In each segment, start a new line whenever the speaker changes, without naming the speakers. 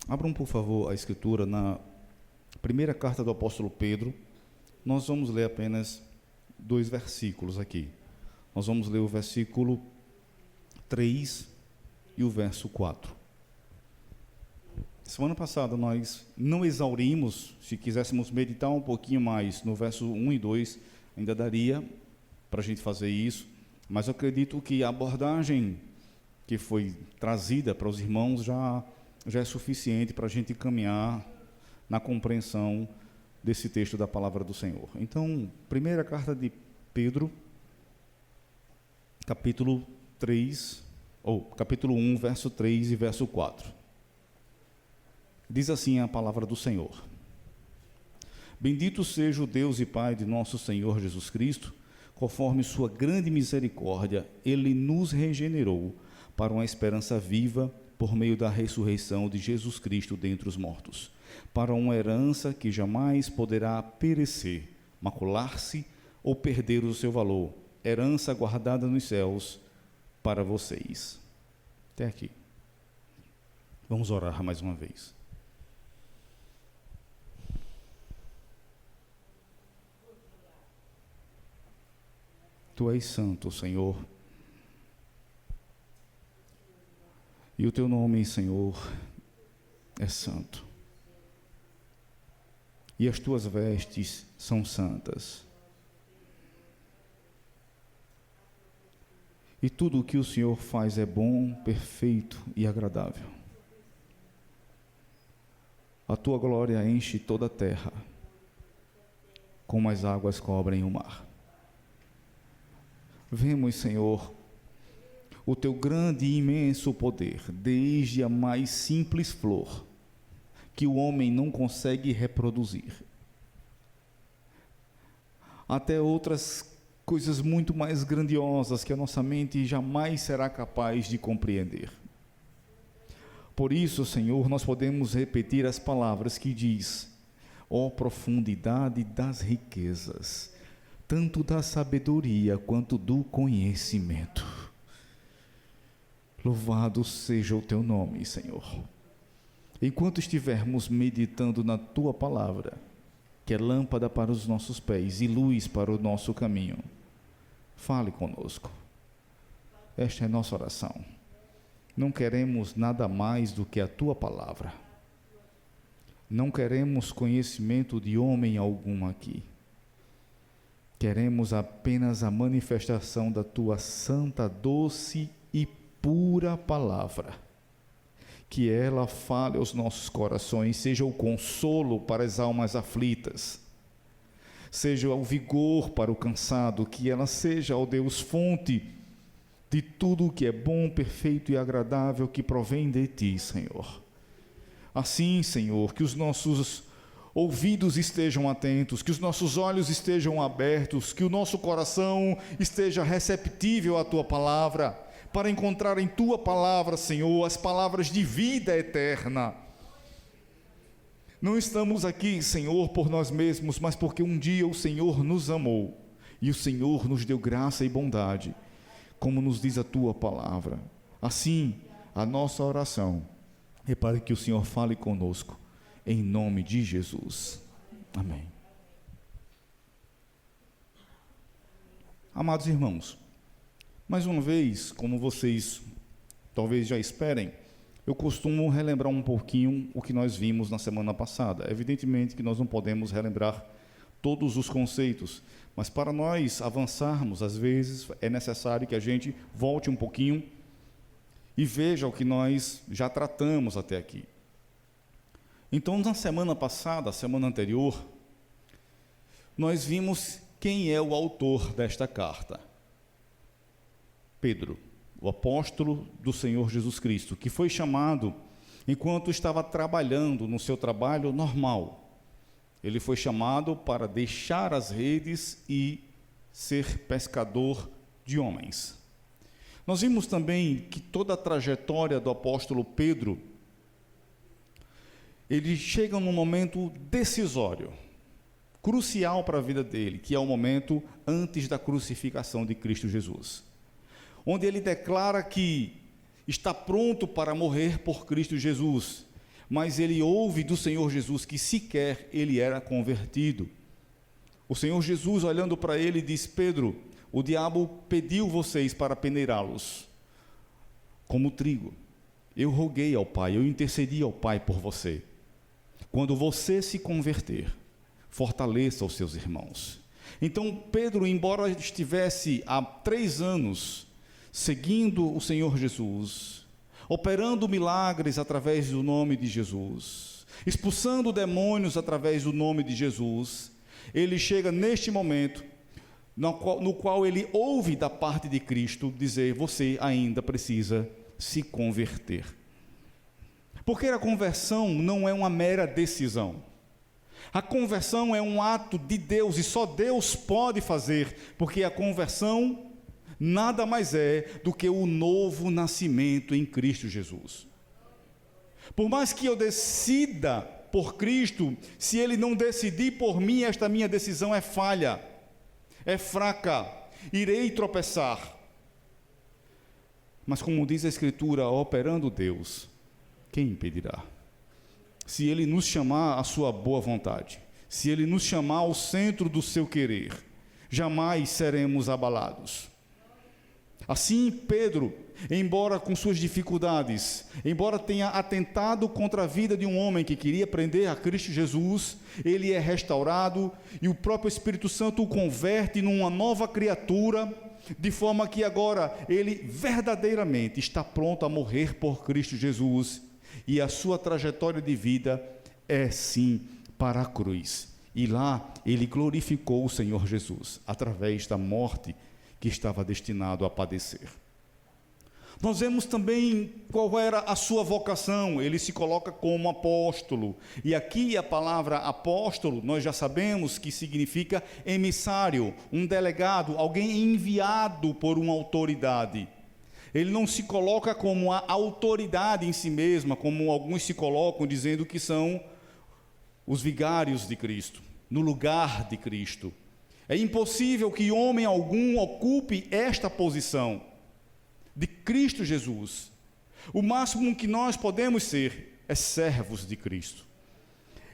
Abram, por favor, a escritura na primeira carta do apóstolo Pedro. Nós vamos ler apenas 2 versículos aqui. Nós vamos ler o versículo 3 e o verso 4. Semana passada nós não exaurimos, se quiséssemos meditar um pouquinho mais no verso 1 e 2, ainda daria para a gente fazer isso, mas eu acredito que a abordagem que foi trazida para os irmãos já é suficiente para a gente caminhar na compreensão desse texto da palavra do Senhor. Então, primeira carta de Pedro, capítulo 1, verso 3 e verso 4. Diz assim a palavra do Senhor: Bendito seja o Deus e Pai de nosso Senhor Jesus Cristo, conforme sua grande misericórdia, Ele nos regenerou para uma esperança viva por meio da ressurreição de Jesus Cristo dentre os mortos, para uma herança que jamais poderá perecer, macular-se ou perder o seu valor, herança guardada nos céus para vocês. Até aqui. Vamos orar mais uma vez. Tu és santo, Senhor, e o teu nome, Senhor, é santo, e as tuas vestes são santas, e tudo o que o Senhor faz é bom, perfeito e agradável. A tua glória enche toda a terra, como as águas cobrem o mar. Vemos, Senhor, o teu grande e imenso poder, desde a mais simples flor, que o homem não consegue reproduzir, até outras coisas muito mais grandiosas que a nossa mente jamais será capaz de compreender. Por isso, Senhor, nós podemos repetir as palavras que diz: ó profundidade das riquezas, tanto da sabedoria quanto do conhecimento. Louvado seja o teu nome, Senhor. Enquanto estivermos meditando na tua palavra, que é lâmpada para os nossos pés e luz para o nosso caminho, fale conosco. Esta é nossa oração. Não queremos nada mais do que a tua palavra. Não queremos conhecimento de homem algum aqui. Queremos apenas a manifestação da tua santa, doce e pura palavra. Que ela fale aos nossos corações, seja o consolo para as almas aflitas, seja o vigor para o cansado, que ela seja, ó Deus, fonte de tudo o que é bom, perfeito e agradável que provém de ti, Senhor. Assim, Senhor, que os nossos ouvidos estejam atentos, que os nossos olhos estejam abertos, que o nosso coração esteja receptível à tua palavra, para encontrar em tua palavra, Senhor, as palavras de vida eterna. Não estamos aqui, Senhor, por nós mesmos, mas porque um dia o Senhor nos amou e o Senhor nos deu graça e bondade, como nos diz a tua palavra. Assim, a nossa oração é para que o Senhor fale conosco, em nome de Jesus. Amém. Amados irmãos, mais uma vez, como vocês talvez já esperem, eu costumo relembrar um pouquinho o que nós vimos na semana passada. Evidentemente que nós não podemos relembrar todos os conceitos, mas para nós avançarmos, às vezes é necessário que a gente volte um pouquinho e veja o que nós já tratamos até aqui. Então, na semana passada, a semana anterior, nós vimos quem é o autor desta carta. Pedro, o apóstolo do Senhor Jesus Cristo, que foi chamado enquanto estava trabalhando no seu trabalho normal. Ele foi chamado para deixar as redes e ser pescador de homens. Nós vimos também que toda a trajetória do apóstolo Pedro, ele chega num momento decisório, crucial para a vida dele, que é o momento antes da crucificação de Cristo Jesus, onde ele declara que está pronto para morrer por Cristo Jesus, mas ele ouve do Senhor Jesus que sequer ele era convertido. O Senhor Jesus, olhando para ele, diz: Pedro, o diabo pediu vocês para peneirá-los como trigo. Eu roguei ao Pai, eu intercedi ao Pai por você. Quando você se converter, fortaleça os seus irmãos. Então Pedro, embora estivesse há 3 anos seguindo o Senhor Jesus, operando milagres através do nome de Jesus, expulsando demônios através do nome de Jesus, ele chega neste momento no qual ele ouve da parte de Cristo dizer: você ainda precisa se converter. Porque a conversão não é uma mera decisão. A conversão é um ato de Deus, e só Deus pode fazer, porque a conversão nada mais é do que o novo nascimento em Cristo Jesus. Por mais que eu decida por Cristo, se Ele não decidir por mim, esta minha decisão é falha, é fraca, irei tropeçar. Mas como diz a Escritura, operando Deus, quem impedirá? Se Ele nos chamar à sua boa vontade, se Ele nos chamar ao centro do seu querer, jamais seremos abalados. Assim, Pedro, embora com suas dificuldades, embora tenha atentado contra a vida de um homem que queria prender a Cristo Jesus, ele é restaurado e o próprio Espírito Santo o converte numa nova criatura, de forma que agora ele verdadeiramente está pronto a morrer por Cristo Jesus, e a sua trajetória de vida é sim para a cruz. E lá ele glorificou o Senhor Jesus, através da morte que estava destinado a padecer. Nós vemos também qual era a sua vocação. Ele se coloca como apóstolo, e aqui a palavra apóstolo, nós já sabemos que significa emissário, um delegado, alguém enviado por uma autoridade. Ele não se coloca como a autoridade em si mesma, como alguns se colocam, dizendo que são os vigários de Cristo, no lugar de Cristo. É impossível que homem algum ocupe esta posição de Cristo Jesus. O máximo que nós podemos ser é servos de Cristo.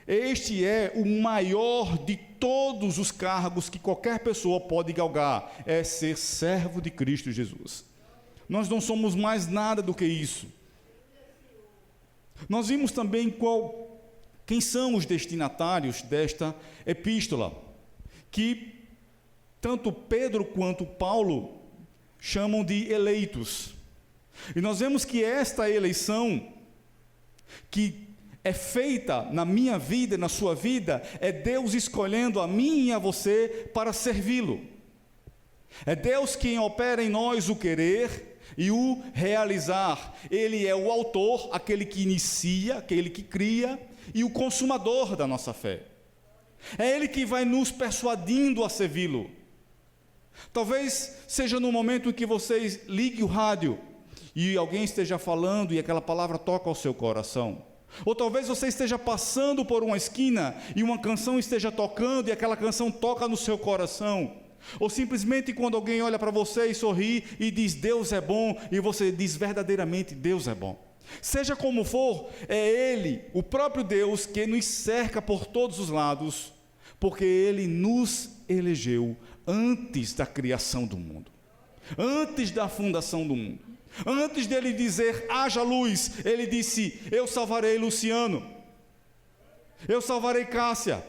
Este é o maior de todos os cargos que qualquer pessoa pode galgar, é ser servo de Cristo Jesus. Nós não somos mais nada do que isso. Nós vimos também quem são os destinatários desta epístola, que tanto Pedro quanto Paulo chamam de eleitos. E nós vemos que esta eleição, que é feita na minha vida e na sua vida, é Deus escolhendo a mim e a você para servi-lo. É Deus quem opera em nós o querer e o realizar. Ele é o autor, aquele que inicia, aquele que cria, e o consumador da nossa fé. É Ele que vai nos persuadindo a servi-lo. Talvez seja no momento em que você ligue o rádio e alguém esteja falando e aquela palavra toca ao seu coração. Ou talvez você esteja passando por uma esquina e uma canção esteja tocando e aquela canção toca no seu coração. Ou simplesmente quando alguém olha para você e sorri e diz Deus é bom, e você diz verdadeiramente Deus é bom. Seja como for, é Ele, o próprio Deus, que nos cerca por todos os lados, porque Ele nos elegeu antes da criação do mundo, antes da fundação do mundo. Antes dele dizer haja luz, Ele disse: eu salvarei Luciano, eu salvarei Cássia,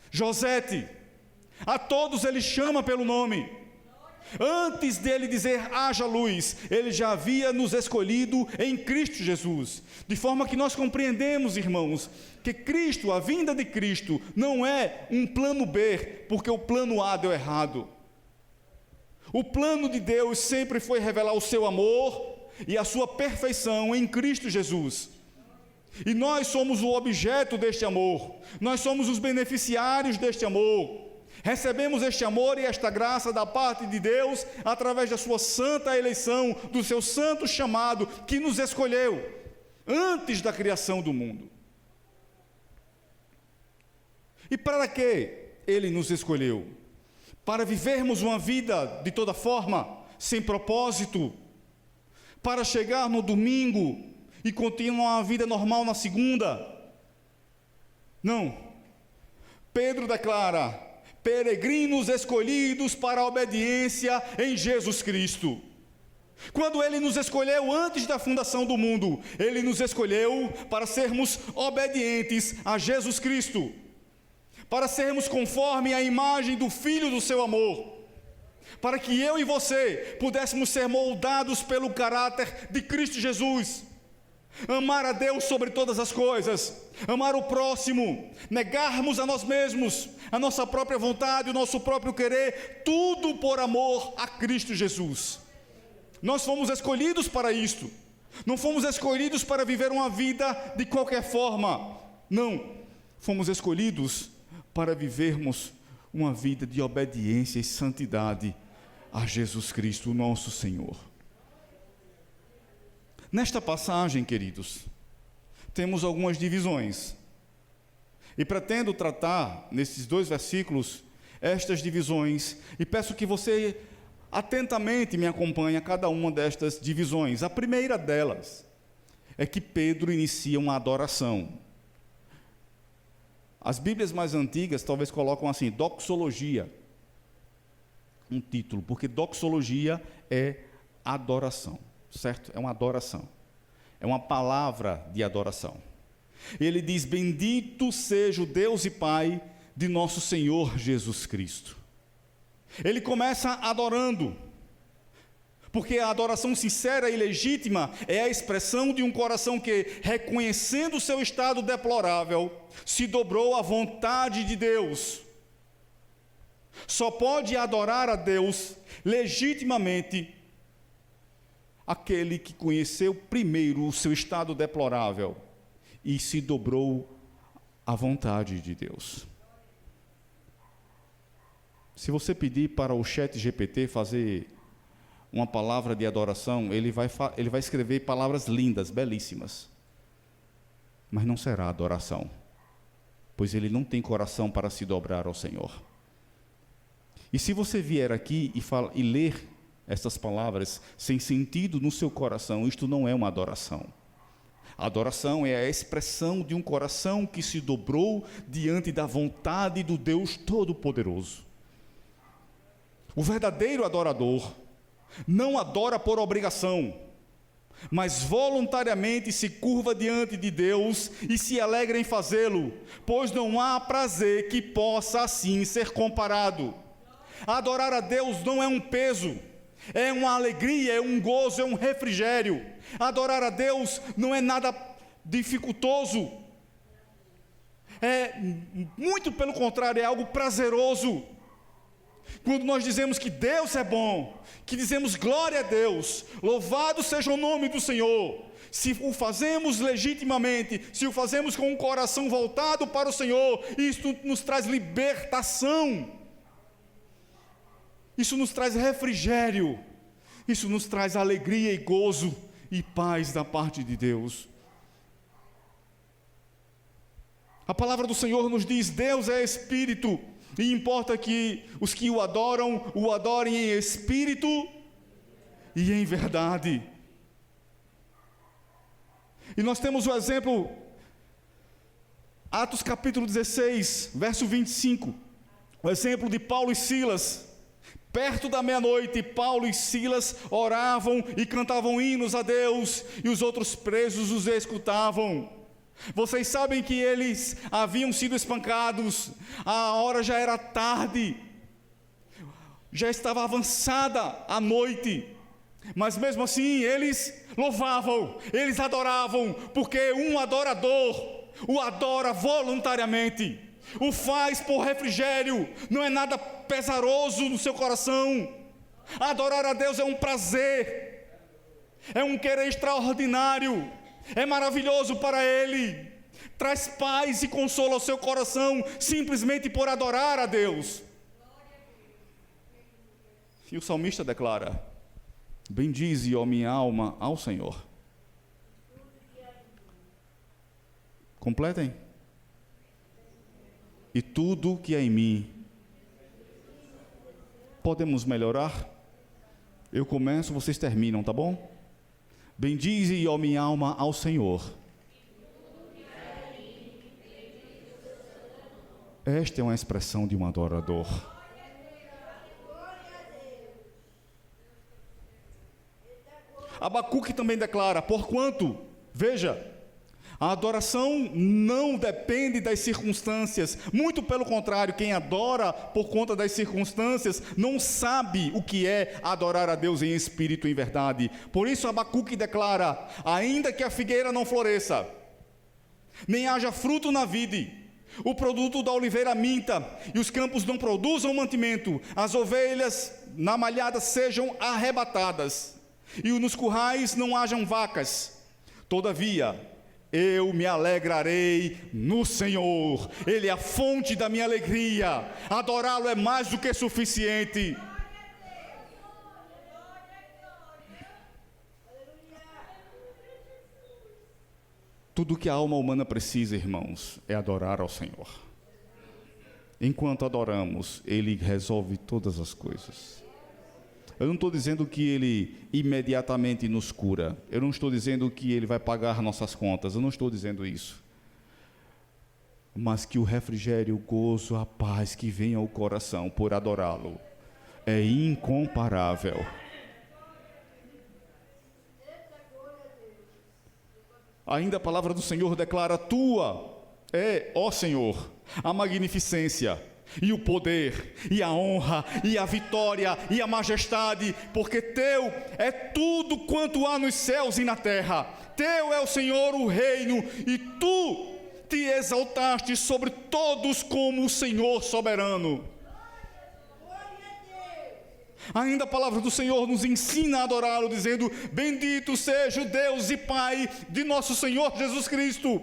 Josete. A todos Ele chama pelo nome. Antes dele dizer haja luz, Ele já havia nos escolhido em Cristo Jesus. De forma que nós compreendemos, irmãos, que Cristo, a vinda de Cristo, não é um plano B, porque o plano A deu errado. O plano de Deus sempre foi revelar o seu amor e a sua perfeição em Cristo Jesus. E nós somos o objeto deste amor, nós somos os beneficiários deste amor. Recebemos este amor e esta graça da parte de Deus através da sua santa eleição, do seu santo chamado, que nos escolheu antes da criação do mundo. E para que Ele nos escolheu? Para vivermos uma vida de toda forma, sem propósito, para chegar no domingo e continuar a vida normal na segunda, Não. Pedro declara: peregrinos escolhidos para a obediência em Jesus Cristo. Quando Ele nos escolheu antes da fundação do mundo, Ele nos escolheu para sermos obedientes a Jesus Cristo, para sermos conforme a imagem do Filho do seu amor, para que eu e você pudéssemos ser moldados pelo caráter de Cristo Jesus, amar a Deus sobre todas as coisas, amar o próximo, negarmos a nós mesmos, a nossa própria vontade, o nosso próprio querer, tudo por amor a Cristo Jesus. Nós fomos escolhidos para isto. Não fomos escolhidos para viver uma vida de qualquer forma. Não. Fomos escolhidos para vivermos uma vida de obediência e santidade a Jesus Cristo, o nosso Senhor. Nesta passagem, queridos, temos algumas divisões. E pretendo tratar, nesses 2 versículos, estas divisões. E peço que você atentamente me acompanhe a cada uma destas divisões. A primeira delas é que Pedro inicia uma adoração. As Bíblias mais antigas talvez colocam assim, doxologia, um título, porque doxologia é adoração, certo? É uma adoração, é uma palavra de adoração. Ele diz: bendito seja o Deus e Pai de nosso Senhor Jesus Cristo. Ele começa adorando, porque a adoração sincera e legítima é a expressão de um coração que, reconhecendo o seu estado deplorável, se dobrou à vontade de Deus. Só pode adorar a Deus legitimamente aquele que conheceu primeiro o seu estado deplorável e se dobrou à vontade de Deus. Se você pedir para o ChatGPT fazer uma palavra de adoração, ele vai escrever palavras lindas, belíssimas, mas não será adoração, pois ele não tem coração para se dobrar ao Senhor. E se você vier aqui e ler essas palavras sem sentido no seu coração, isto não é uma adoração. A adoração é a expressão de um coração que se dobrou diante da vontade do Deus Todo-Poderoso. O verdadeiro adorador não adora por obrigação, mas voluntariamente se curva diante de Deus e se alegra em fazê-lo, pois não há prazer que possa assim ser comparado. Adorar a Deus não é um peso, é uma alegria, é um gozo, é um refrigério. Adorar a Deus não é nada dificultoso, é muito pelo contrário, é algo prazeroso. Quando nós dizemos que Deus é bom, que dizemos glória a Deus, louvado seja o nome do Senhor, se o fazemos legitimamente, se o fazemos com um coração voltado para o Senhor, isso nos traz libertação, isso nos traz refrigério, isso nos traz alegria e gozo e paz da parte de Deus. A palavra do Senhor nos diz: Deus é Espírito, e importa que os que o adorem em espírito e em verdade. E nós temos o exemplo, Atos capítulo 16, verso 25, o exemplo de Paulo e Silas. Perto da meia-noite, Paulo e Silas oravam e cantavam hinos a Deus, e os outros presos os escutavam. Vocês sabem que eles haviam sido espancados, a hora já era tarde, já estava avançada a noite, mas mesmo assim eles louvavam, eles adoravam, porque um adorador o adora voluntariamente, o faz por refrigério, não é nada pesaroso no seu coração. Adorar a Deus é um prazer, é um querer extraordinário, é maravilhoso para Ele, traz paz e consolo ao seu coração, simplesmente por adorar a Deus. E o salmista declara: bendize, ó minha alma, ao Senhor. Completem. E tudo que é em mim. Podemos melhorar? Eu começo, vocês terminam, tá bom? Bendize, ó minha alma, ao Senhor. Esta é uma expressão de um adorador. Abacuque também declara: porquanto, veja, a adoração não depende das circunstâncias, muito pelo contrário, quem adora por conta das circunstâncias não sabe o que é adorar a Deus em espírito e em verdade. Por isso Abacuque declara: ainda que a figueira não floresça, nem haja fruto na vide, o produto da oliveira minta, e os campos não produzam mantimento, as ovelhas na malhada sejam arrebatadas, e nos currais não hajam vacas, todavia eu me alegrarei no Senhor, Ele é a fonte da minha alegria, adorá-lo é mais do que suficiente. Tudo que a alma humana precisa, irmãos, é adorar ao Senhor. Enquanto adoramos, Ele resolve todas as coisas. Eu não estou dizendo que Ele imediatamente nos cura. Eu não estou dizendo que Ele vai pagar nossas contas. Eu não estou dizendo isso. Mas que o refrigério, o gozo, a paz que vem ao coração por adorá-lo é incomparável. Ainda a palavra do Senhor declara: tua é, ó Senhor, a magnificência, e o poder, e a honra, e a vitória, e a majestade, porque teu é tudo quanto há nos céus e na terra. Teu é o Senhor o reino, e tu te exaltaste sobre todos como o Senhor soberano. Ainda a palavra do Senhor nos ensina a adorá-lo, dizendo: bendito seja o Deus e Pai de nosso Senhor Jesus Cristo,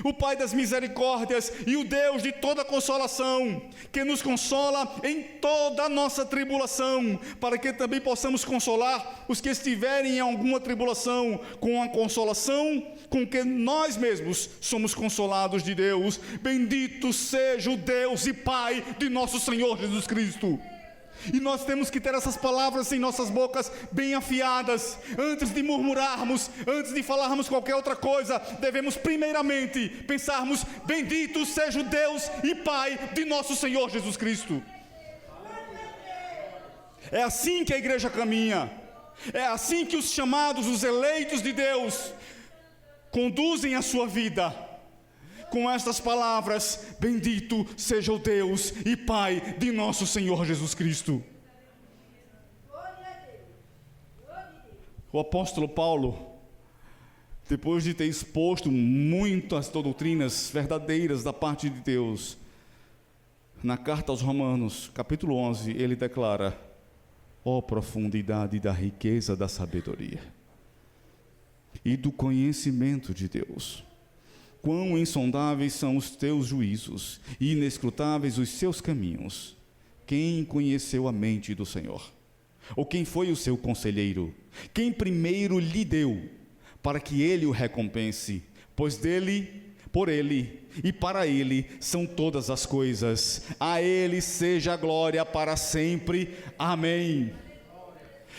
o Pai das misericórdias e o Deus de toda consolação, que nos consola em toda a nossa tribulação, para que também possamos consolar os que estiverem em alguma tribulação, com a consolação com que nós mesmos somos consolados de Deus. Bendito seja o Deus e Pai de nosso Senhor Jesus Cristo. E nós temos que ter essas palavras em nossas bocas bem afiadas. Antes de murmurarmos, antes de falarmos qualquer outra coisa, devemos primeiramente pensarmos: bendito seja o Deus e Pai de nosso Senhor Jesus Cristo. É assim que a igreja caminha. É assim que os chamados, os eleitos de Deus, conduzem a sua vida. Com estas palavras: bendito seja o Deus e Pai de nosso Senhor Jesus Cristo. O apóstolo Paulo, depois de ter exposto muitas doutrinas verdadeiras da parte de Deus, na carta aos Romanos, capítulo 11, ele declara: ó profundidade da riqueza da sabedoria e do conhecimento de Deus! Quão insondáveis são os teus juízos, e inescrutáveis os seus caminhos. Quem conheceu a mente do Senhor? Ou quem foi o seu conselheiro? Quem primeiro lhe deu, para que ele o recompense? Pois dele, por ele e para ele são todas as coisas. A ele seja a glória para sempre. Amém.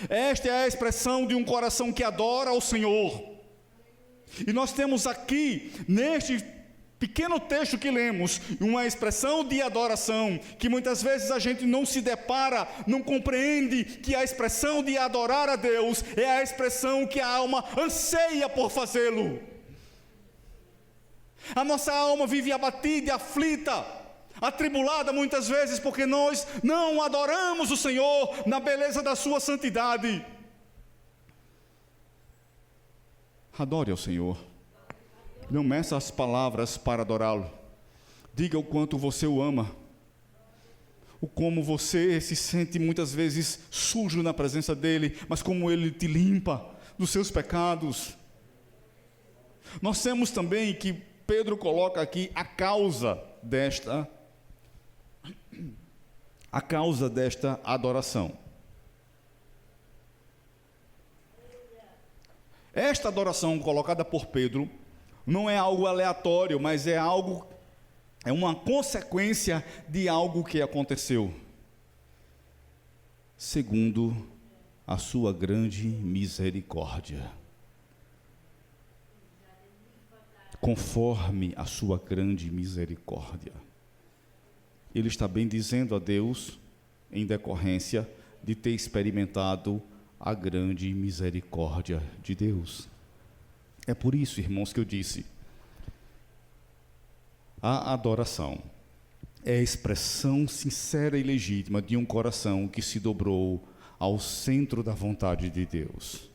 Esta é a expressão de um coração que adora ao Senhor. E nós temos aqui, neste pequeno texto que lemos, uma expressão de adoração, que muitas vezes a gente não se depara, não compreende que a expressão de adorar a Deus é a expressão que a alma anseia por fazê-lo. A nossa alma vive abatida, aflita, atribulada muitas vezes, porque nós não adoramos o Senhor na beleza da sua santidade. Adore ao Senhor. Não meça as palavras para adorá-lo. Diga o quanto você o ama. O como você se sente muitas vezes sujo na presença dele, mas como ele te limpa dos seus pecados. Nós temos também que Pedro coloca aqui a causa desta adoração. Esta adoração colocada por Pedro não é algo aleatório, mas é uma consequência de algo que aconteceu. Segundo a sua grande misericórdia. Conforme a sua grande misericórdia. ele está bendizendo a Deus em decorrência de ter experimentado a grande misericórdia de Deus. É por isso, irmãos, que eu disse, a adoração é a expressão sincera e legítima de um coração que se dobrou ao centro da vontade de Deus,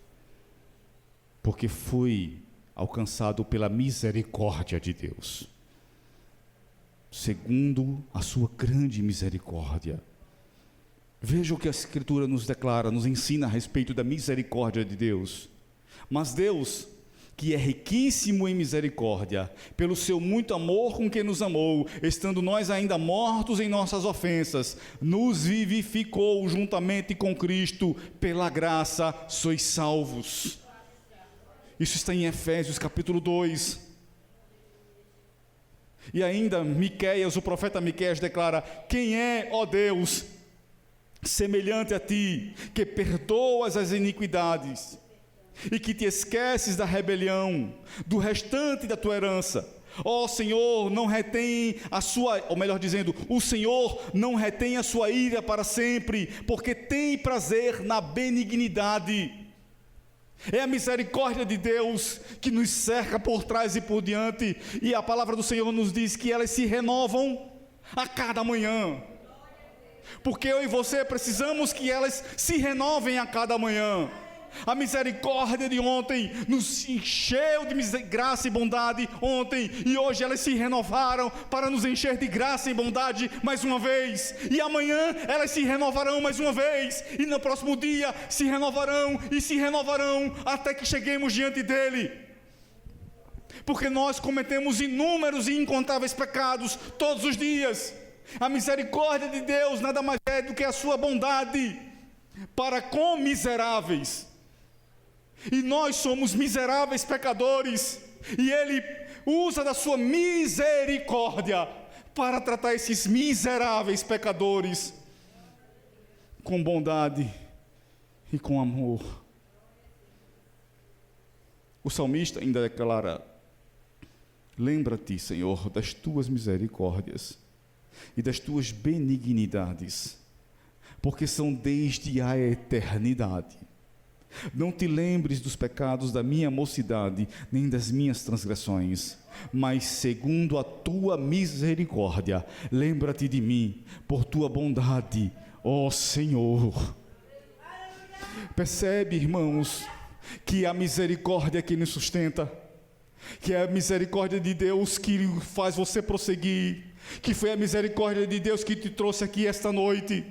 porque foi alcançado pela misericórdia de Deus, segundo a sua grande misericórdia. Veja o que a Escritura nos declara, nos ensina a respeito da misericórdia de Deus. Mas Deus, que é riquíssimo em misericórdia, pelo seu muito amor com que nos amou, estando nós ainda mortos em nossas ofensas, nos vivificou juntamente com Cristo, pela graça sois salvos. Isso está em Efésios capítulo 2. E ainda Miqueias, o profeta Miqueias declara: quem é, ó Deus, semelhante a ti, que perdoas as iniquidades e que te esqueces da rebelião, do restante da tua herança. Ó Senhor, não retém a sua, ou melhor dizendo, o Senhor não retém a sua ira para sempre, porque tem prazer na benignidade. É a misericórdia de Deus que nos cerca por trás e por diante, e a palavra do Senhor nos diz que elas se renovam a cada manhã, porque eu e você precisamos que elas se renovem a cada manhã. A misericórdia de ontem nos encheu de graça e bondade ontem, e hoje elas se renovaram para nos encher de graça e bondade mais uma vez, e amanhã elas se renovarão mais uma vez, e no próximo dia se renovarão e se renovarão até que cheguemos diante dele, porque nós cometemos inúmeros e incontáveis pecados todos os dias. A misericórdia de Deus nada mais é do que a sua bondade para com miseráveis. E nós somos miseráveis pecadores, e Ele usa da sua misericórdia para tratar esses miseráveis pecadores com bondade e com amor. O salmista ainda declara: lembra-te, Senhor, das tuas misericórdias e das tuas benignidades, porque são desde a eternidade. Não te lembres dos pecados da minha mocidade, nem das minhas transgressões, mas segundo a tua misericórdia, lembra-te de mim, por tua bondade, ó Senhor. Percebe, irmãos, que a misericórdia que nos sustenta, que é a misericórdia de Deus que faz você prosseguir, que foi a misericórdia de Deus que te trouxe aqui esta noite,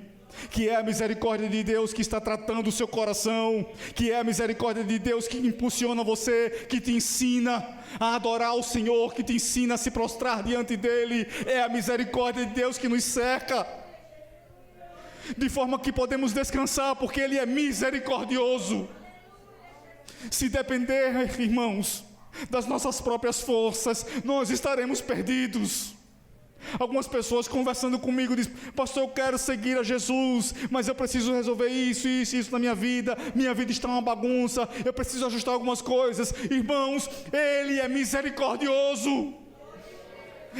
que é a misericórdia de Deus que está tratando o seu coração, que é a misericórdia de Deus que impulsiona você, que te ensina a adorar o Senhor, que te ensina a se prostrar diante dEle. É a misericórdia de Deus que nos cerca, de forma que podemos descansar, porque Ele é misericordioso. Se depender, irmãos, das nossas próprias forças, nós estaremos perdidos. Algumas pessoas conversando comigo dizem: pastor, eu quero seguir a Jesus, mas eu preciso resolver isso na minha vida está uma bagunça, eu preciso ajustar algumas coisas. Irmãos, Ele é misericordioso,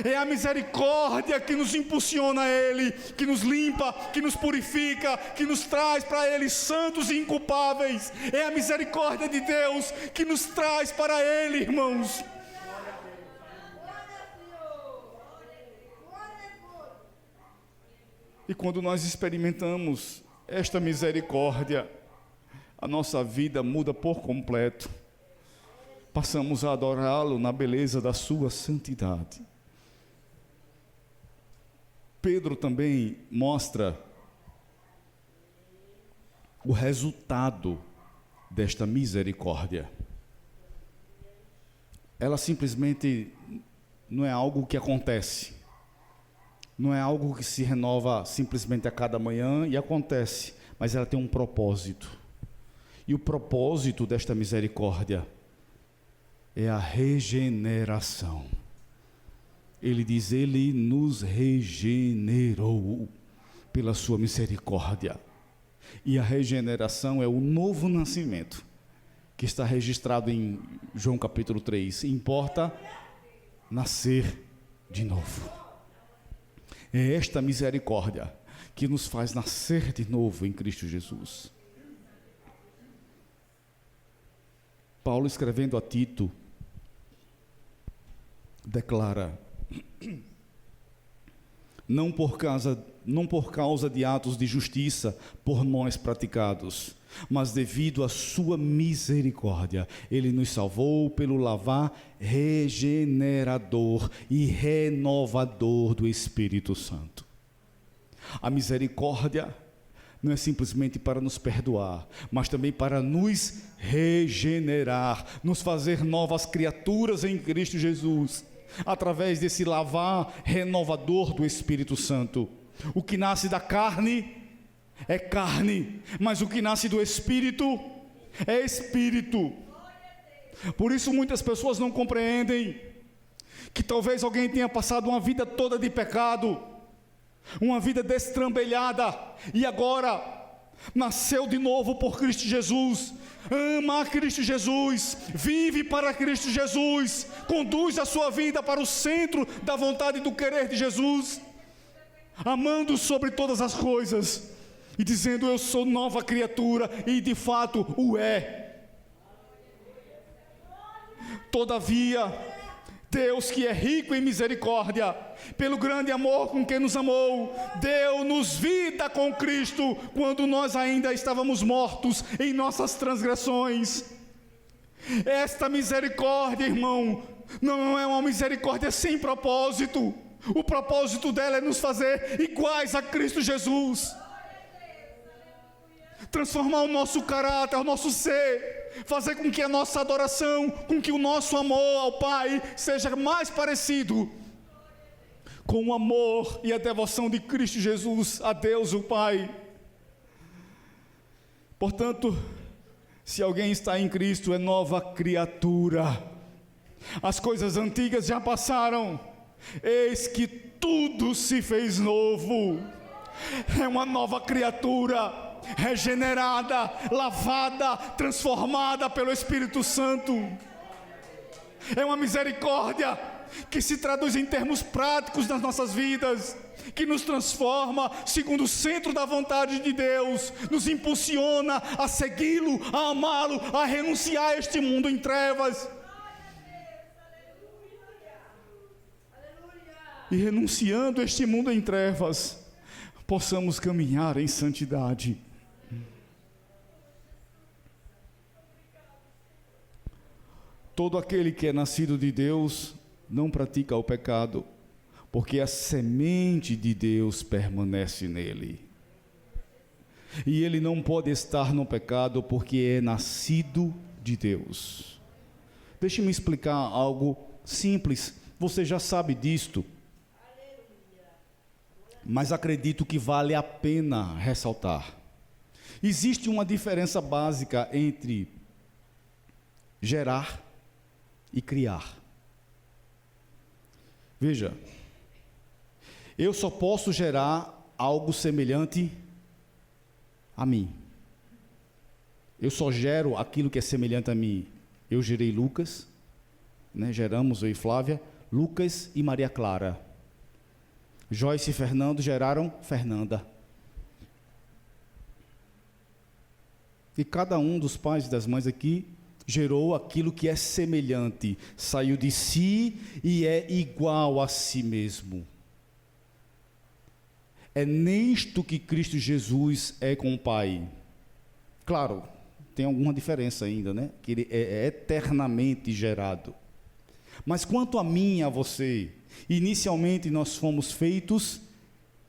é a misericórdia que nos impulsiona a Ele, que nos limpa, que nos purifica, que nos traz para Ele santos e inculpáveis. É a misericórdia de Deus que nos traz para Ele, irmãos. E quando nós experimentamos esta misericórdia, a nossa vida muda por completo. Passamos a adorá-lo na beleza da sua santidade. Pedro também mostra o resultado desta misericórdia. Ela simplesmente não é algo que acontece. Não é algo que se renova simplesmente a cada manhã e acontece, mas ela tem um propósito. E o propósito desta misericórdia é a regeneração. Ele diz: Ele nos regenerou pela sua misericórdia. E a regeneração é o novo nascimento, que está registrado em João capítulo 3. Importa nascer de novo. É esta misericórdia que nos faz nascer de novo em Cristo Jesus. Paulo, escrevendo a Tito, declara: não por causa de atos de justiça por nós praticados, mas devido à sua misericórdia, Ele nos salvou pelo lavar regenerador e renovador do Espírito Santo. A misericórdia não é simplesmente para nos perdoar, mas também para nos regenerar, nos fazer novas criaturas em Cristo Jesus, através desse lavar renovador do Espírito Santo. O que nasce da carne é carne, mas o que nasce do Espírito é Espírito. Por isso muitas pessoas não compreendem que talvez alguém tenha passado uma vida toda de pecado, uma vida destrambelhada, e agora nasceu de novo por Cristo Jesus, ama a Cristo Jesus, vive para Cristo Jesus, conduz a sua vida para o centro da vontade e do querer de Jesus, amando sobre todas as coisas e dizendo: eu sou nova criatura, e de fato o é. Todavia, Deus, que é rico em misericórdia, pelo grande amor com que nos amou, deu-nos vida com Cristo, quando nós ainda estávamos mortos em nossas transgressões. Esta misericórdia, irmão, não é uma misericórdia sem propósito. O propósito dela é nos fazer iguais a Cristo Jesus, transformar o nosso caráter, o nosso ser, fazer com que a nossa adoração, com que o nosso amor ao Pai seja mais parecido com o amor e a devoção de Cristo Jesus a Deus o Pai. Portanto, se alguém está em Cristo, é nova criatura. As coisas antigas já passaram, eis que tudo se fez novo. É uma nova criatura, regenerada, lavada, transformada pelo Espírito Santo. É uma misericórdia que se traduz em termos práticos nas nossas vidas, que nos transforma segundo o centro da vontade de Deus, nos impulsiona a segui-lo, a amá-lo, a renunciar a este mundo em trevas. E renunciando a este mundo em trevas, possamos caminhar em santidade. Todo aquele que é nascido de Deus não pratica o pecado, porque a semente de Deus permanece nele. E ele não pode estar no pecado, porque é nascido de Deus. Deixe-me explicar algo simples, você já sabe disto, mas acredito que vale a pena ressaltar. Existe uma diferença básica entre gerar e criar. Veja, eu só posso gerar algo semelhante a mim. Eu só gero aquilo que é semelhante a mim. Eu gerei Lucas, geramos, eu e Flávia, Lucas e Maria Clara. Joyce e Fernando geraram Fernanda. E cada um dos pais e das mães aqui gerou aquilo que é semelhante, saiu de si e é igual a si mesmo. É nisto que Cristo Jesus é com o Pai. Claro, tem alguma diferença ainda, que ele é eternamente gerado. Mas quanto a mim e a você, inicialmente nós fomos feitos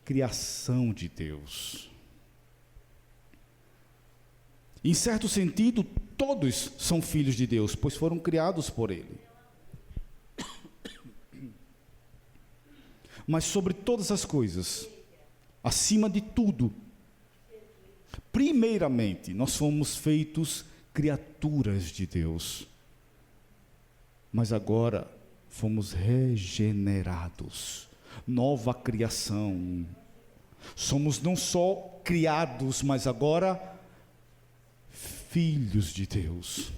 criação de Deus. Em certo sentido, todos são filhos de Deus, pois foram criados por Ele. Mas sobre todas as coisas, acima de tudo, primeiramente, nós fomos feitos criaturas de Deus. Mas agora fomos regenerados, nova criação. Somos não só criados, mas agora filhos de Deus.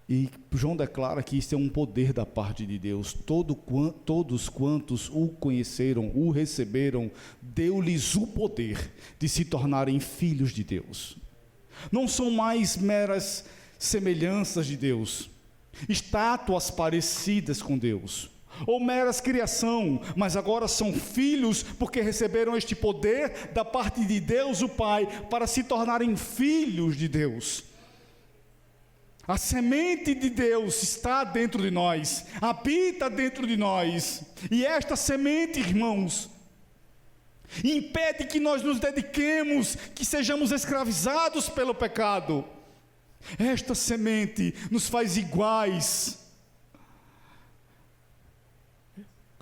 E João declara que isso é um poder da parte de Deus. Todos quantos o conheceram, o receberam, deu-lhes o poder de se tornarem filhos de Deus. Não são mais meras semelhanças de Deus, estátuas parecidas com Deus, ou meras criação, mas agora são filhos porque receberam este poder da parte de Deus o Pai para se tornarem filhos de Deus. A semente de Deus está dentro de nós, habita dentro de nós, e esta semente, irmãos, impede que nós nos dediquemos, que sejamos escravizados pelo pecado. Esta semente nos faz iguais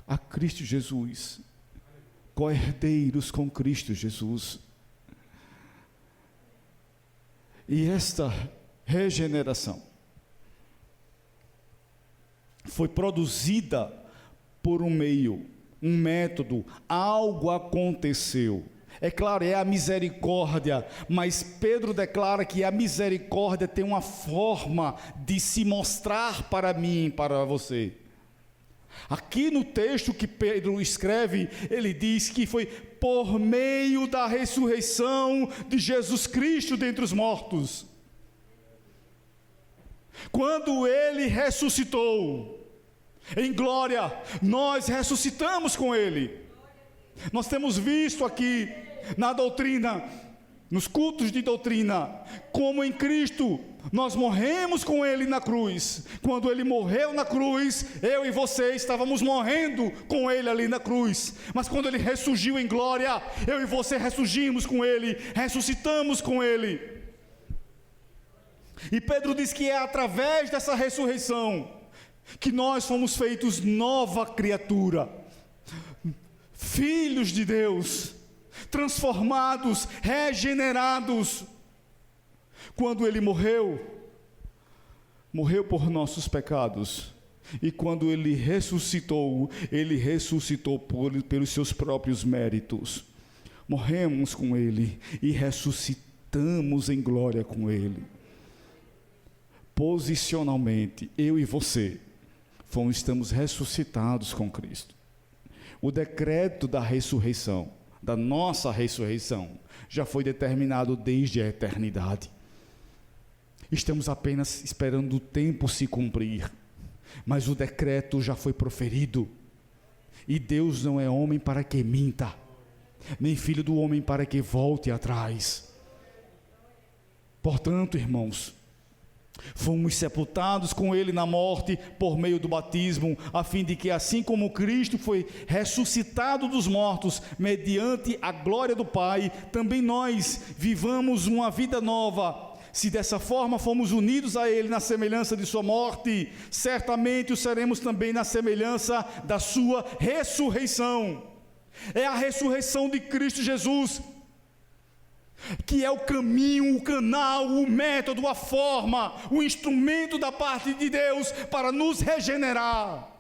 a Cristo Jesus, co-herdeiros com Cristo Jesus. E esta regeneração foi produzida por um meio, um método, algo aconteceu. É claro, é a misericórdia, mas Pedro declara que a misericórdia tem uma forma de se mostrar para mim e para você. Aqui no texto que Pedro escreve, ele diz que foi por meio da ressurreição de Jesus Cristo dentre os mortos. Quando ele ressuscitou em glória, nós ressuscitamos com ele. Nós temos visto aqui na doutrina, nos cultos de doutrina, como em Cristo nós morremos com ele na cruz. Quando ele morreu na cruz, eu e você estávamos morrendo com ele ali na cruz, mas quando ele ressurgiu em glória, eu e você ressurgimos com ele, ressuscitamos com ele. E Pedro diz que é através dessa ressurreição que nós fomos feitos nova criatura, filhos de Deus, transformados, regenerados. Quando ele morreu por nossos pecados, e quando ele ressuscitou pelos seus próprios méritos. Morremos com ele e ressuscitamos em glória com ele. Posicionalmente, eu e você estamos ressuscitados com Cristo. O decreto da ressurreição, da nossa ressurreição, já foi determinado desde a eternidade. Estamos apenas esperando o tempo se cumprir, mas o decreto já foi proferido. E Deus não é homem para que minta, nem filho do homem para que volte atrás. Portanto, irmãos, fomos sepultados com ele na morte por meio do batismo, a fim de que, assim como Cristo foi ressuscitado dos mortos mediante a glória do Pai, também nós vivamos uma vida nova. Se dessa forma fomos unidos a ele na semelhança de sua morte, certamente o seremos também na semelhança da sua ressurreição. É a ressurreição de Cristo Jesus que é o caminho, o canal, o método, a forma, o instrumento da parte de Deus para nos regenerar.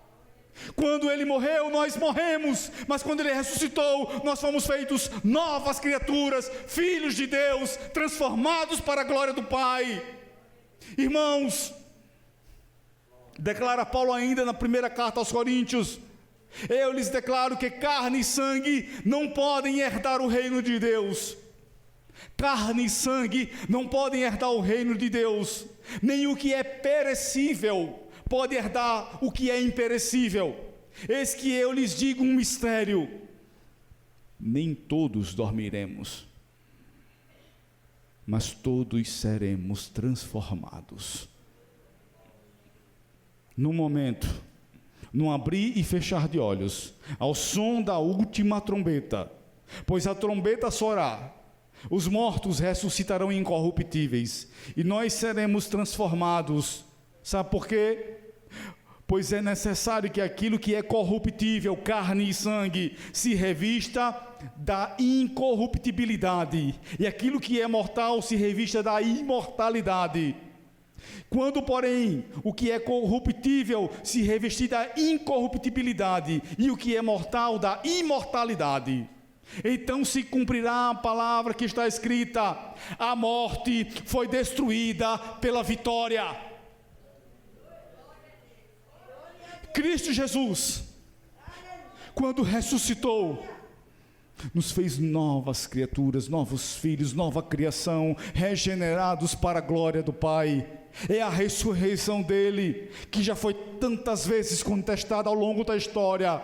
Quando ele morreu, nós morremos, mas quando ele ressuscitou, nós fomos feitos novas criaturas, filhos de Deus, transformados para a glória do Pai. Irmãos, declara Paulo ainda na primeira carta aos Coríntios: eu lhes declaro que carne e sangue não podem herdar o reino de Deus. Carne e sangue não podem herdar o reino de Deus, nem o que é perecível pode herdar o que é imperecível. Eis que eu lhes digo um mistério: nem todos dormiremos, mas todos seremos transformados. No momento, no abrir e fechar de olhos, ao som da última trombeta, pois a trombeta soará, os mortos ressuscitarão incorruptíveis, e nós seremos transformados. Sabe por quê? Pois é necessário que aquilo que é corruptível, carne e sangue, se revista da incorruptibilidade, e aquilo que é mortal se revista da imortalidade. Quando, porém, o que é corruptível se revestir da incorruptibilidade, e o que é mortal da imortalidade, então se cumprirá a palavra que está escrita: a morte foi destruída pela vitória. Cristo Jesus, quando ressuscitou, nos fez novas criaturas, novos filhos, nova criação, regenerados para a glória do Pai. É a ressurreição dele, que já foi tantas vezes contestada ao longo da história.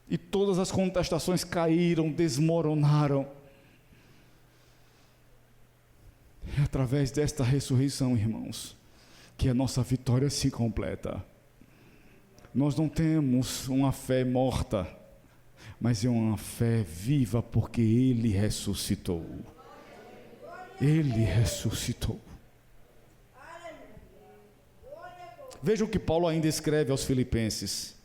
E todas as contestações caíram, desmoronaram. É através desta ressurreição, irmãos, que a nossa vitória se completa. Nós não temos uma fé morta, mas é uma fé viva, porque Ele ressuscitou. Ele ressuscitou. Veja o que Paulo ainda escreve aos Filipenses: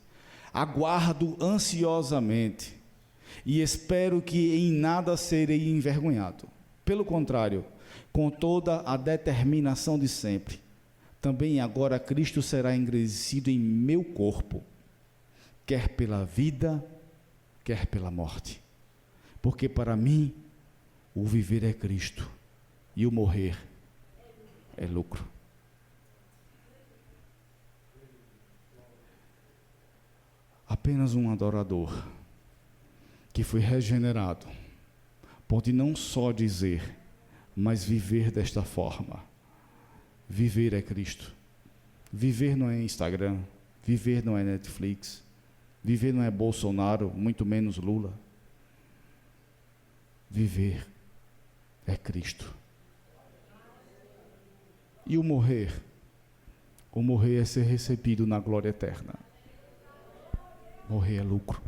aguardo ansiosamente e espero que em nada serei envergonhado. Pelo contrário, com toda a determinação de sempre, também agora Cristo será engrandecido em meu corpo, quer pela vida, quer pela morte. Porque para mim, o viver é Cristo e o morrer é lucro. Apenas um adorador que foi regenerado pode não só dizer, mas viver desta forma. Viver é Cristo. Viver não é Instagram, viver não é Netflix, viver não é Bolsonaro, muito menos Lula. Viver é Cristo. E o morrer? O morrer é ser recebido na glória eterna. Morrer é lucro.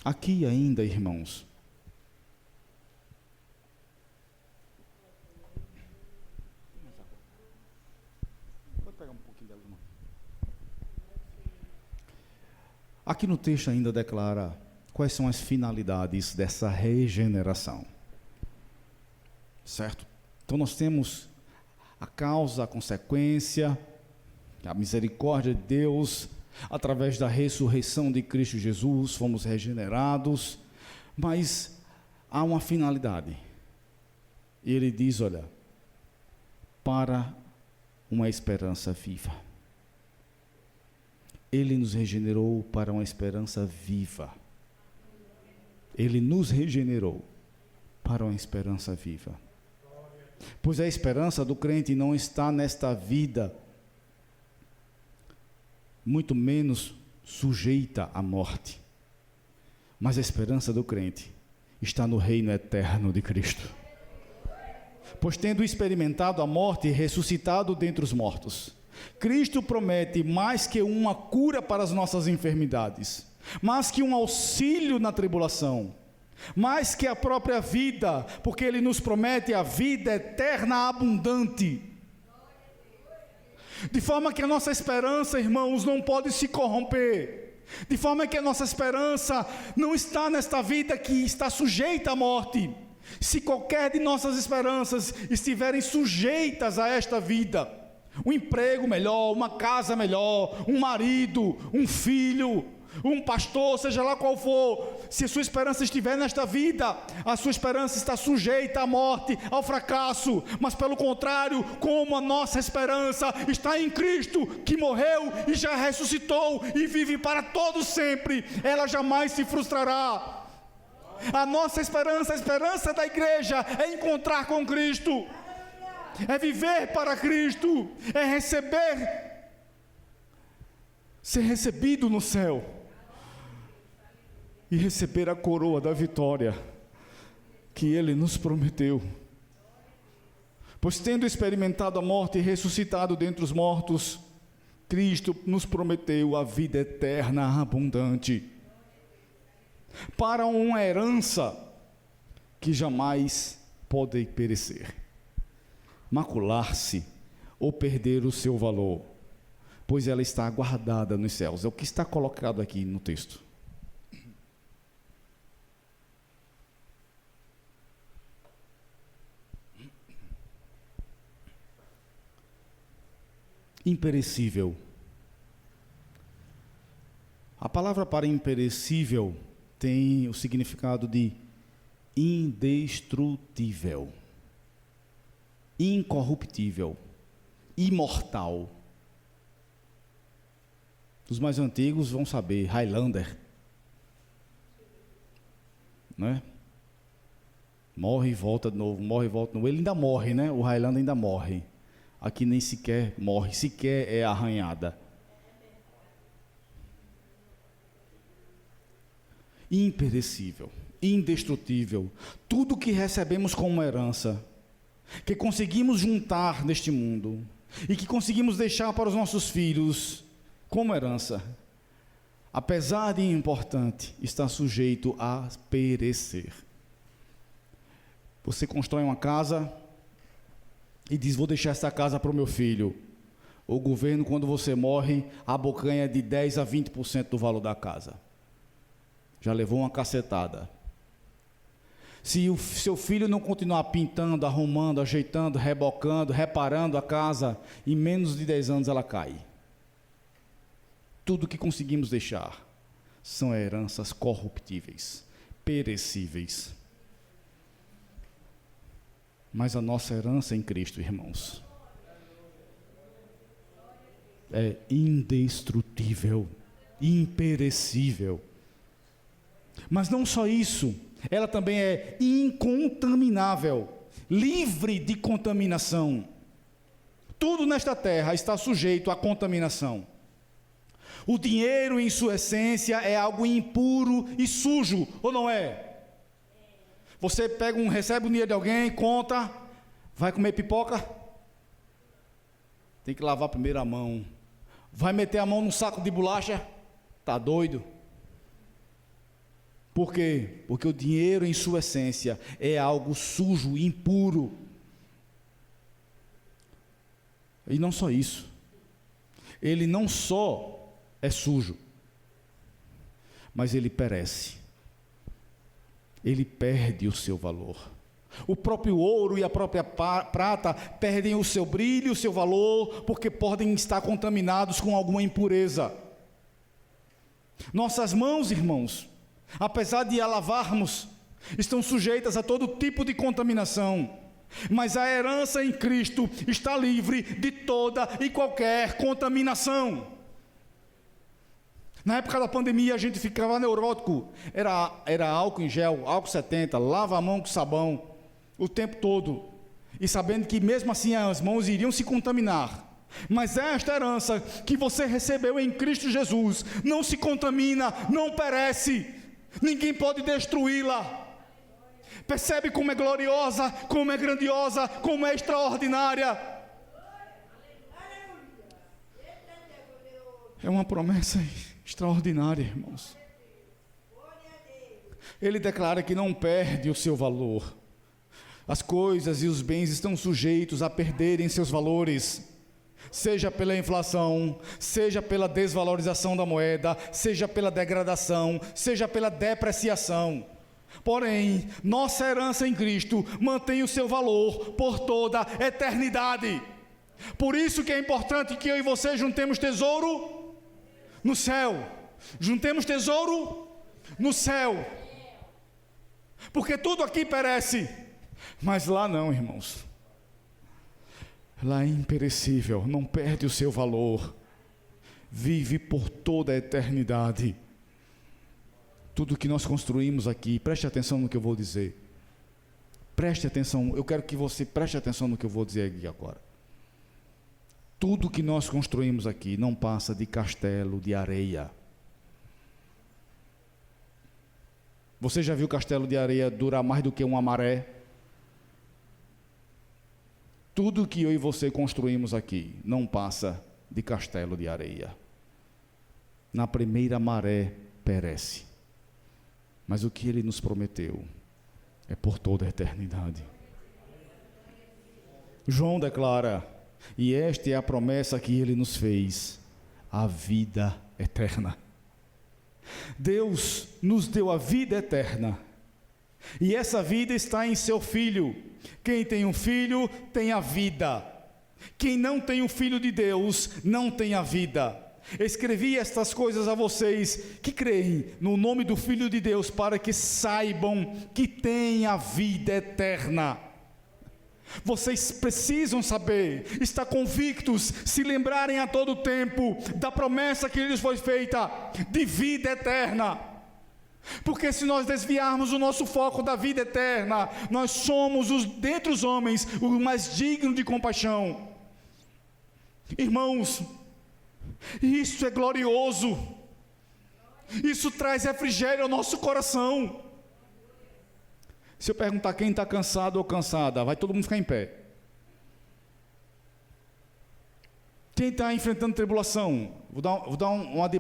Aqui ainda, irmãos, pode pegar um pouquinho dela, irmão. Aqui no texto ainda declara quais são as finalidades dessa regeneração. Certo? Então nós temos a causa, a consequência, a misericórdia de Deus. Através da ressurreição de Cristo Jesus, fomos regenerados, mas há uma finalidade. Ele diz, olha, para uma esperança viva. Ele nos regenerou para uma esperança viva. Ele nos regenerou para uma esperança viva. Pois a esperança do crente não está nesta vida, muito menos sujeita à morte. Mas a esperança do crente está no reino eterno de Cristo. Pois tendo experimentado a morte e ressuscitado dentre os mortos, Cristo promete mais que uma cura para as nossas enfermidades, mais que um auxílio na tribulação, mais que a própria vida, porque Ele nos promete a vida eterna abundante. De forma que a nossa esperança, irmãos, não pode se corromper. De forma que a nossa esperança não está nesta vida que está sujeita à morte. Se qualquer de nossas esperanças estiverem sujeitas a esta vida, um emprego melhor, uma casa melhor, um marido, um filho, um pastor, seja lá qual for, se a sua esperança estiver nesta vida, a sua esperança está sujeita à morte, ao fracasso. Mas pelo contrário, como a nossa esperança está em Cristo, que morreu e já ressuscitou e vive para todo sempre, ela jamais se frustrará. A nossa esperança, a esperança da igreja é encontrar com Cristo, é viver para Cristo, é receber, ser recebido no céu e receber a coroa da vitória que Ele nos prometeu. Pois tendo experimentado a morte e ressuscitado dentre os mortos, Cristo nos prometeu a vida eterna abundante, para uma herança que jamais pode perecer, macular-se ou perder o seu valor, pois ela está guardada nos céus. É o que está colocado aqui no texto. Imperecível. A palavra para imperecível tem o significado de indestrutível. incorruptível, imortal. Os mais antigos vão saber, Highlander, né? Morre e volta de novo, morre e volta de novo. Ele ainda morre, né? O Highlander ainda morre. Aqui nem sequer morre, sequer é arranhada. Imperecível, indestrutível. Tudo que recebemos como herança, que conseguimos juntar neste mundo e que conseguimos deixar para os nossos filhos como herança, apesar de importante, está sujeito a perecer. Você constrói uma casa e diz: vou deixar essa casa para o meu filho. O governo, quando você morre, abocanha de 10% a 20% do valor da casa. Já levou uma cacetada. Se o seu filho não continuar pintando, arrumando, ajeitando, rebocando, reparando a casa, em menos de 10 anos ela cai. Tudo que conseguimos deixar são heranças corruptíveis, perecíveis. Mas a nossa herança em Cristo, irmãos, é indestrutível, imperecível. Mas não só isso, ela também é incontaminável, livre de contaminação. Tudo nesta terra está sujeito à contaminação. O dinheiro, em sua essência, é algo impuro e sujo, ou não é? Você recebe o dinheiro de alguém, conta, vai comer pipoca, tem que lavar primeiro a mão. Vai meter a mão num saco de bolacha, tá doido? Por quê? Porque o dinheiro, em sua essência, é algo sujo, impuro. E não só isso. Ele não só é sujo, mas ele perece. Ele perde o seu valor. O próprio ouro e a própria prata perdem o seu brilho, o seu valor, porque podem estar contaminados com alguma impureza. Nossas mãos, irmãos, apesar de a lavarmos, estão sujeitas a todo tipo de contaminação. Mas a herança em Cristo está livre de toda e qualquer contaminação. Na época da pandemia a gente ficava neurótico, era álcool em gel, álcool 70, lava a mão com sabão, o tempo todo, e sabendo que mesmo assim as mãos iriam se contaminar. Mas esta herança que você recebeu em Cristo Jesus, não se contamina, não perece, ninguém pode destruí-la. Percebe como é gloriosa, como é grandiosa, como é extraordinária. É uma promessa extraordinária, irmãos. Ele declara que não perde o seu valor. As coisas e os bens estão sujeitos a perderem seus valores, seja pela inflação, seja pela desvalorização da moeda, seja pela degradação, seja pela depreciação. Porém, nossa herança em Cristo mantém o seu valor por toda a eternidade. Por isso que é importante que eu e você juntemos tesouro no céu. Juntemos tesouro no céu. Porque tudo aqui perece, mas lá não, irmãos. Lá é imperecível, não perde o seu valor. Vive por toda a eternidade. Tudo que nós construímos aqui, preste atenção no que eu vou dizer. Preste atenção, eu quero que você preste atenção no que eu vou dizer aqui agora. Tudo que nós construímos aqui não passa de castelo de areia. Você já viu castelo de areia durar mais do que uma maré? Tudo que eu e você construímos aqui não passa de castelo de areia. Na primeira maré perece. Mas o que Ele nos prometeu é por toda a eternidade. João declara, e esta é a promessa que Ele nos fez, a vida eterna. Deus nos deu a vida eterna, e essa vida está em seu Filho. Quem tem um filho, tem a vida. Quem não tem o Filho de Deus, não tem a vida. Escrevi estas coisas a vocês que creem no nome do Filho de Deus, para que saibam que têm a vida eterna. Vocês precisam saber, estar convictos, se lembrarem a todo tempo da promessa que lhes foi feita de vida eterna. Porque se nós desviarmos o nosso foco da vida eterna, nós somos, dentre os homens, o mais digno de compaixão. Irmãos, isso é glorioso. Isso traz refrigério ao nosso coração. Se eu perguntar quem está cansado ou cansada, vai todo mundo ficar em pé. Quem está enfrentando tribulação, vou dar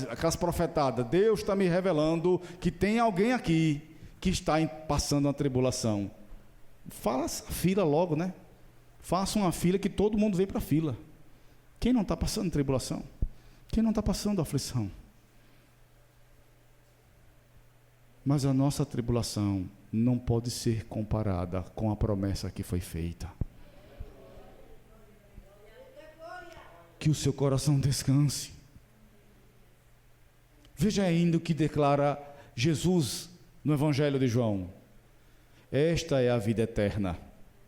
aquelas profetadas. Deus está me revelando que tem alguém aqui que está passando uma tribulação. Faça a fila logo, né? Faça uma fila que todo mundo vem para a fila. Quem não está passando tribulação? Quem não está passando aflição? Mas a nossa tribulação não pode ser comparada com a promessa que foi feita. Que o seu coração descanse. Veja ainda o que declara Jesus no Evangelho de João. Esta é a vida eterna.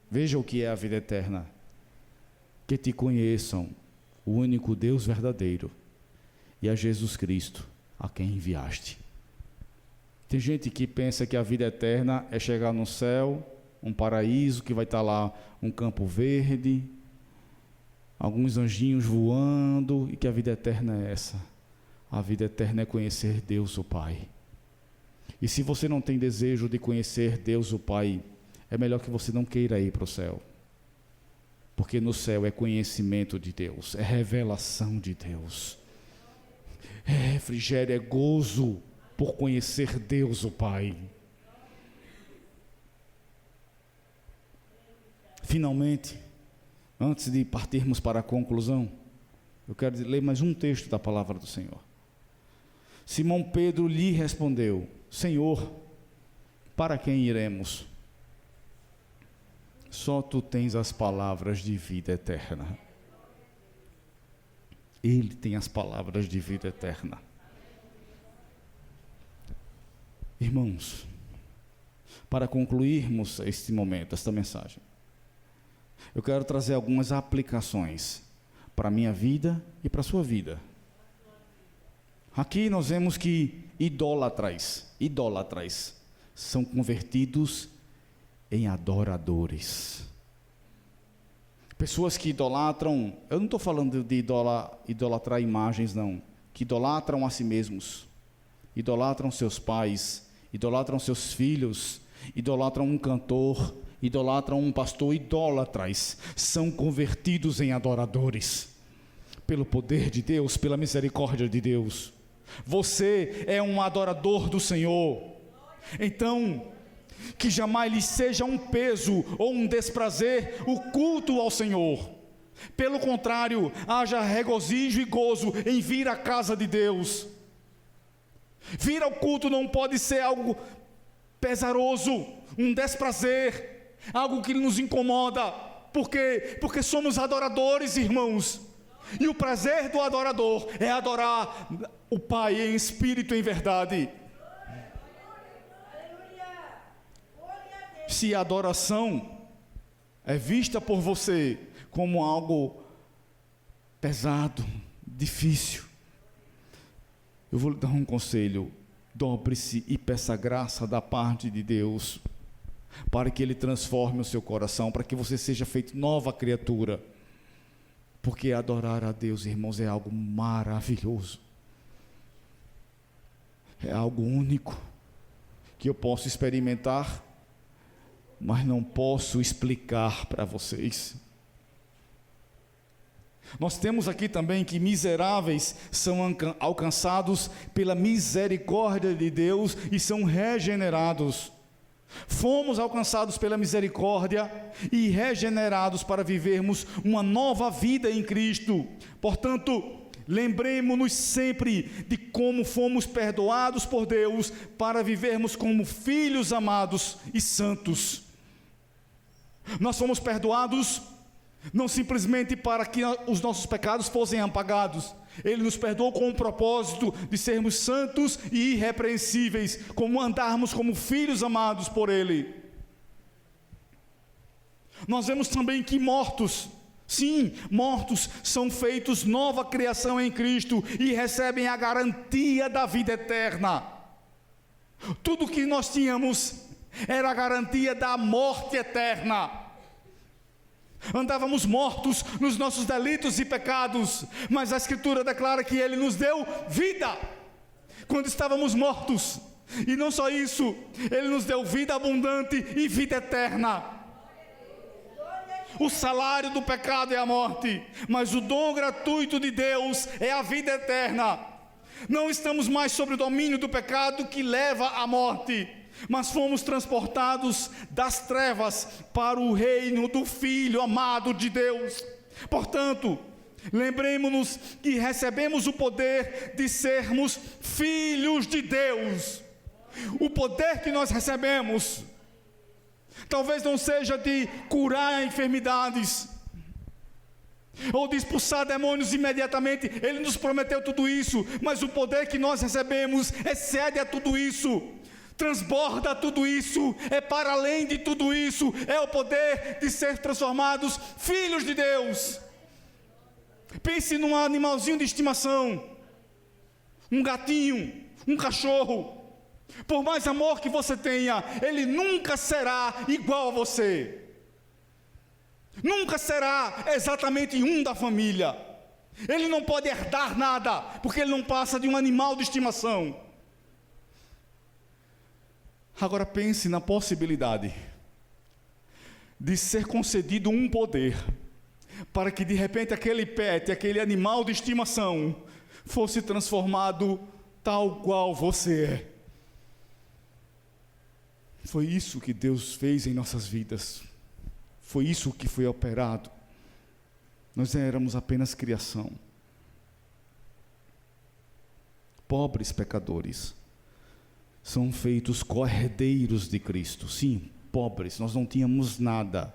Veja o que é a vida eterna. Que te conheçam, o único Deus verdadeiro, e a Jesus Cristo, a quem enviaste. Tem gente que pensa que a vida eterna é chegar no céu, um paraíso, que vai estar lá um campo verde, alguns anjinhos voando, e que a vida eterna é essa. A vida eterna é conhecer Deus o Pai. E se você não tem desejo de conhecer Deus o Pai, é melhor que você não queira ir para o céu. Porque no céu é conhecimento de Deus, é revelação de Deus, é refrigério, é gozo por conhecer Deus o Pai. Finalmente, antes de partirmos para a conclusão, eu quero ler mais um texto da palavra do Senhor. Simão Pedro lhe respondeu: Senhor, para quem iremos? Só tu tens as palavras de vida eterna. Ele tem as palavras de vida eterna. Irmãos, para concluirmos este momento, esta mensagem, eu quero trazer algumas aplicações para a minha vida e para a sua vida. Aqui nós vemos que idólatras são convertidos em adoradores. Pessoas que idolatram, eu não estou falando de idolatrar imagens, não, que idolatram a si mesmos, idolatram seus pais, idolatram seus filhos, idolatram um cantor, idolatram um pastor. Idólatras são convertidos em adoradores, pelo poder de Deus, pela misericórdia de Deus. Você é um adorador do Senhor. Então, que jamais lhe seja um peso ou um desprazer o culto ao Senhor. Pelo contrário, haja regozijo e gozo em vir à casa de Deus. Vir ao culto não pode ser algo pesaroso, um desprazer, algo que nos incomoda. Por quê? Porque somos adoradores, irmãos. E o prazer do adorador é adorar o Pai em espírito e em verdade. Se a adoração é vista por você como algo pesado, difícil, eu vou lhe dar um conselho: dobre-se e peça graça da parte de Deus, para que Ele transforme o seu coração, para que você seja feito nova criatura. Porque adorar a Deus, irmãos, é algo maravilhoso, é algo único, que eu posso experimentar, mas não posso explicar para vocês. Nós temos aqui também que miseráveis são alcançados pela misericórdia de Deus e são regenerados. Fomos alcançados pela misericórdia e regenerados para vivermos uma nova vida em Cristo. Portanto, lembremos-nos sempre de como fomos perdoados por Deus para vivermos como filhos amados e santos. Nós fomos perdoados não simplesmente para que os nossos pecados fossem apagados. Ele nos perdoou com o propósito de sermos santos e irrepreensíveis, como andarmos como filhos amados por Ele. Nós vemos também que mortos, sim, mortos são feitos nova criação em Cristo e recebem a garantia da vida eterna. Tudo que nós tínhamos era a garantia da morte eterna. Andávamos mortos nos nossos delitos e pecados, mas a Escritura declara que Ele nos deu vida quando estávamos mortos. E não só isso, Ele nos deu vida abundante e vida eterna. O salário do pecado é a morte, mas o dom gratuito de Deus é a vida eterna. Não estamos mais sob o domínio do pecado que leva à morte, mas fomos transportados das trevas para o reino do Filho amado de Deus. Portanto, lembremos-nos que recebemos o poder de sermos filhos de Deus. O poder que nós recebemos talvez não seja de curar enfermidades ou de expulsar demônios imediatamente. Ele nos prometeu tudo isso, mas o poder que nós recebemos excede a tudo isso, transborda tudo isso, é para além de tudo isso. É o poder de ser transformados filhos de Deus. Pense num animalzinho de estimação, um gatinho, um cachorro. Por mais amor que você tenha, ele nunca será igual a você. Nunca será exatamente um da família. Ele não pode herdar nada, porque ele não passa de um animal de estimação. Agora pense na possibilidade de ser concedido um poder, para que de repente aquele pet, aquele animal de estimação, fosse transformado tal qual você é. Foi isso que Deus fez em nossas vidas. Foi isso que foi operado. Nós éramos apenas criação. Pobres pecadores são feitos co-herdeiros de Cristo. Sim, pobres, nós não tínhamos nada.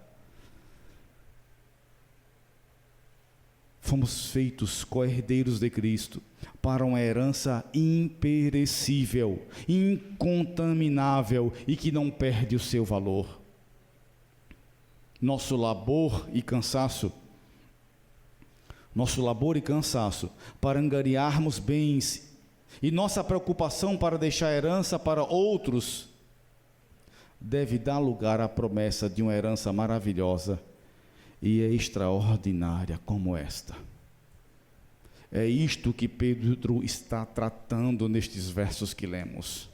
Fomos feitos co-herdeiros de Cristo para uma herança imperecível, incontaminável e que não perde o seu valor. Nosso labor e cansaço para angariarmos bens e nossa preocupação para deixar herança para outros deve dar lugar à promessa de uma herança maravilhosa e extraordinária como esta. É isto que Pedro está tratando nestes versos que lemos.